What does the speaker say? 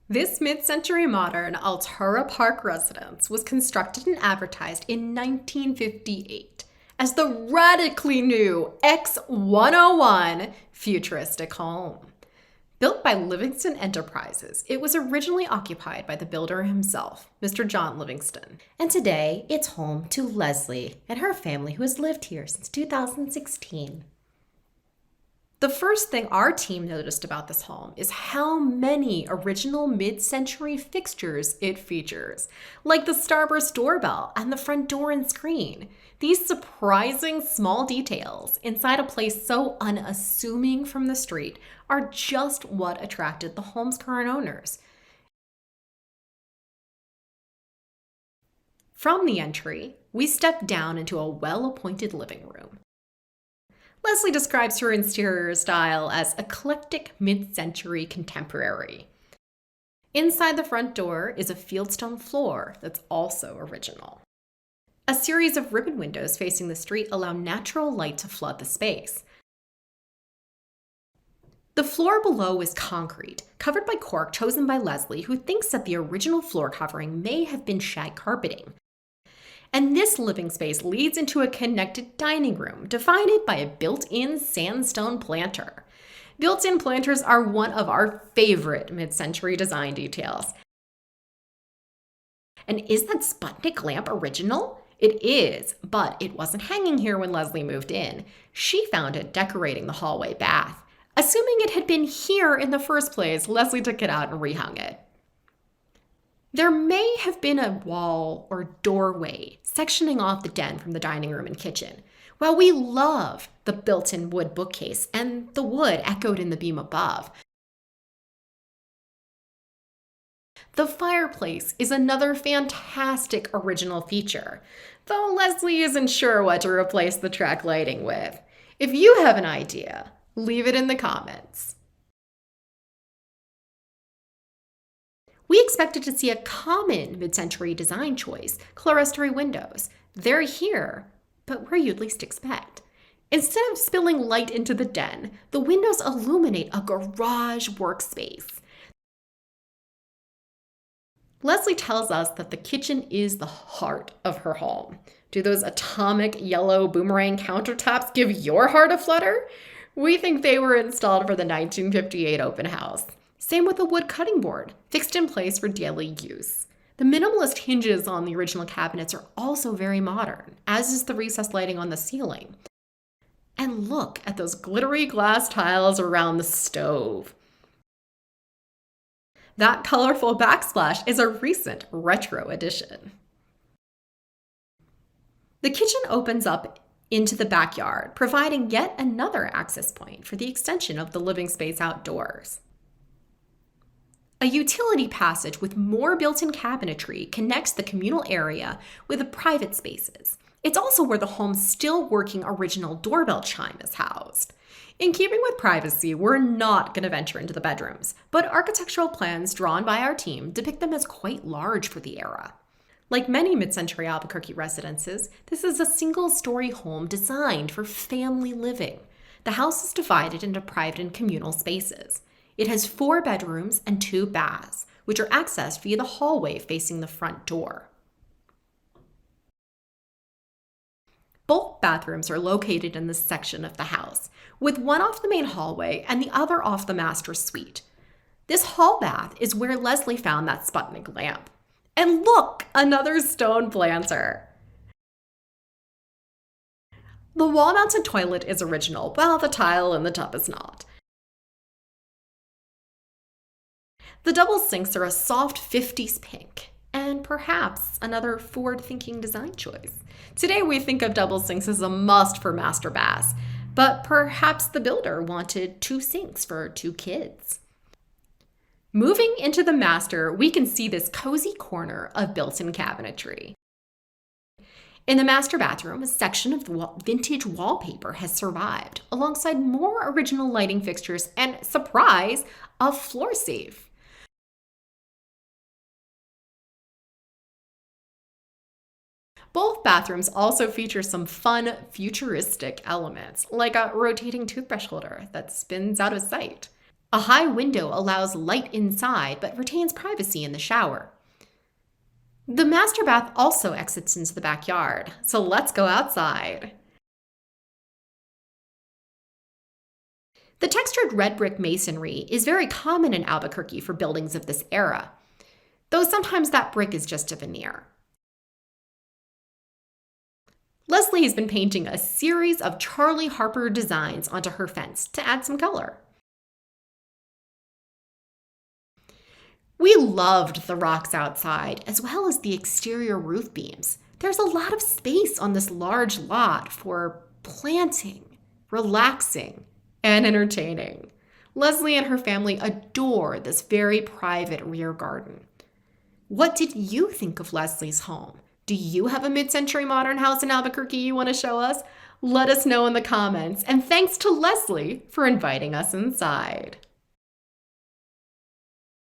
This mid-century modern Altura Park residence was constructed and advertised in 1958 as the radically new X101 futuristic home. Built by Livingston Enterprises, it was originally occupied by the builder himself, Mr. John Livingston. And today, it's home to Leslie and her family who has lived here since 2016. The first thing our team noticed about this home is how many original mid-century fixtures it features, like the starburst doorbell and the front door and screen. These surprising small details inside a place so unassuming from the street are just what attracted the home's current owners. From the entry, we step down into a well-appointed living room. Leslie describes her interior style as eclectic mid-century contemporary. Inside the front door is a fieldstone floor that's also original. A series of ribbon windows facing the street allow natural light to flood the space. The floor below is concrete, covered by cork chosen by Leslie, who thinks that the original floor covering may have been shag carpeting. And this living space leads into a connected dining room, divided by a built-in sandstone planter. Built-in planters are one of our favorite mid-century design details. And is that Sputnik lamp original? It is, but it wasn't hanging here when Leslie moved in. She found it decorating the hallway bath. Assuming it had been here in the first place, Leslie took it out and rehung it. There may have been a wall or doorway sectioning off the den from the dining room and kitchen. While we love the built-in wood bookcase and the wood echoed in the beam above, the fireplace is another fantastic original feature, though Leslie isn't sure what to replace the track lighting with. If you have an idea, leave it in the comments. We expected to see a common mid-century design choice, clerestory windows. They're here, but where you'd least expect. Instead of spilling light into the den, the windows illuminate a garage workspace. Leslie tells us that the kitchen is the heart of her home. Do those atomic yellow boomerang countertops give your heart a flutter? We think they were installed for the 1958 open house. Same with the wood cutting board, fixed in place for daily use. The minimalist hinges on the original cabinets are also very modern, as is the recessed lighting on the ceiling. And look at those glittery glass tiles around the stove. That colorful backsplash is a recent retro addition. The kitchen opens up into the backyard, providing yet another access point for the extension of the living space outdoors. A utility passage with more built-in cabinetry connects the communal area with the private spaces. It's also where the home's still working original doorbell chime is housed. In keeping with privacy, we're not going to venture into the bedrooms, but architectural plans drawn by our team depict them as quite large for the era. Like many mid-century Albuquerque residences, this is a single-story home designed for family living. The house is divided into private and communal spaces. It has 4 bedrooms and 2 baths, which are accessed via the hallway facing the front door. Both bathrooms are located in this section of the house, with one off the main hallway and the other off the master suite. This hall bath is where Leslie found that Sputnik lamp. And look, another stone planter. The wall-mounted toilet is original, while the tile in the tub is not. The double sinks are a soft 50s pink, and perhaps another forward-thinking design choice. Today we think of double sinks as a must for master baths, but perhaps the builder wanted 2 sinks for 2 kids. Moving into the master, we can see this cozy corner of built-in cabinetry. In the master bathroom, a section of vintage wallpaper has survived, alongside more original lighting fixtures and, surprise, a floor safe. Both bathrooms also feature some fun, futuristic elements, like a rotating toothbrush holder that spins out of sight. A high window allows light inside but retains privacy in the shower. The master bath also exits into the backyard, so let's go outside. The textured red brick masonry is very common in Albuquerque for buildings of this era, though sometimes that brick is just a veneer. Leslie has been painting a series of Charlie Harper designs onto her fence to add some color. We loved the rocks outside, as well as the exterior roof beams. There's a lot of space on this large lot for planting, relaxing, and entertaining. Leslie and her family adore this very private rear garden. What did you think of Leslie's home? Do you have a mid-century modern house in Albuquerque you want to show us? Let us know in the comments, and thanks to Leslie for inviting us inside.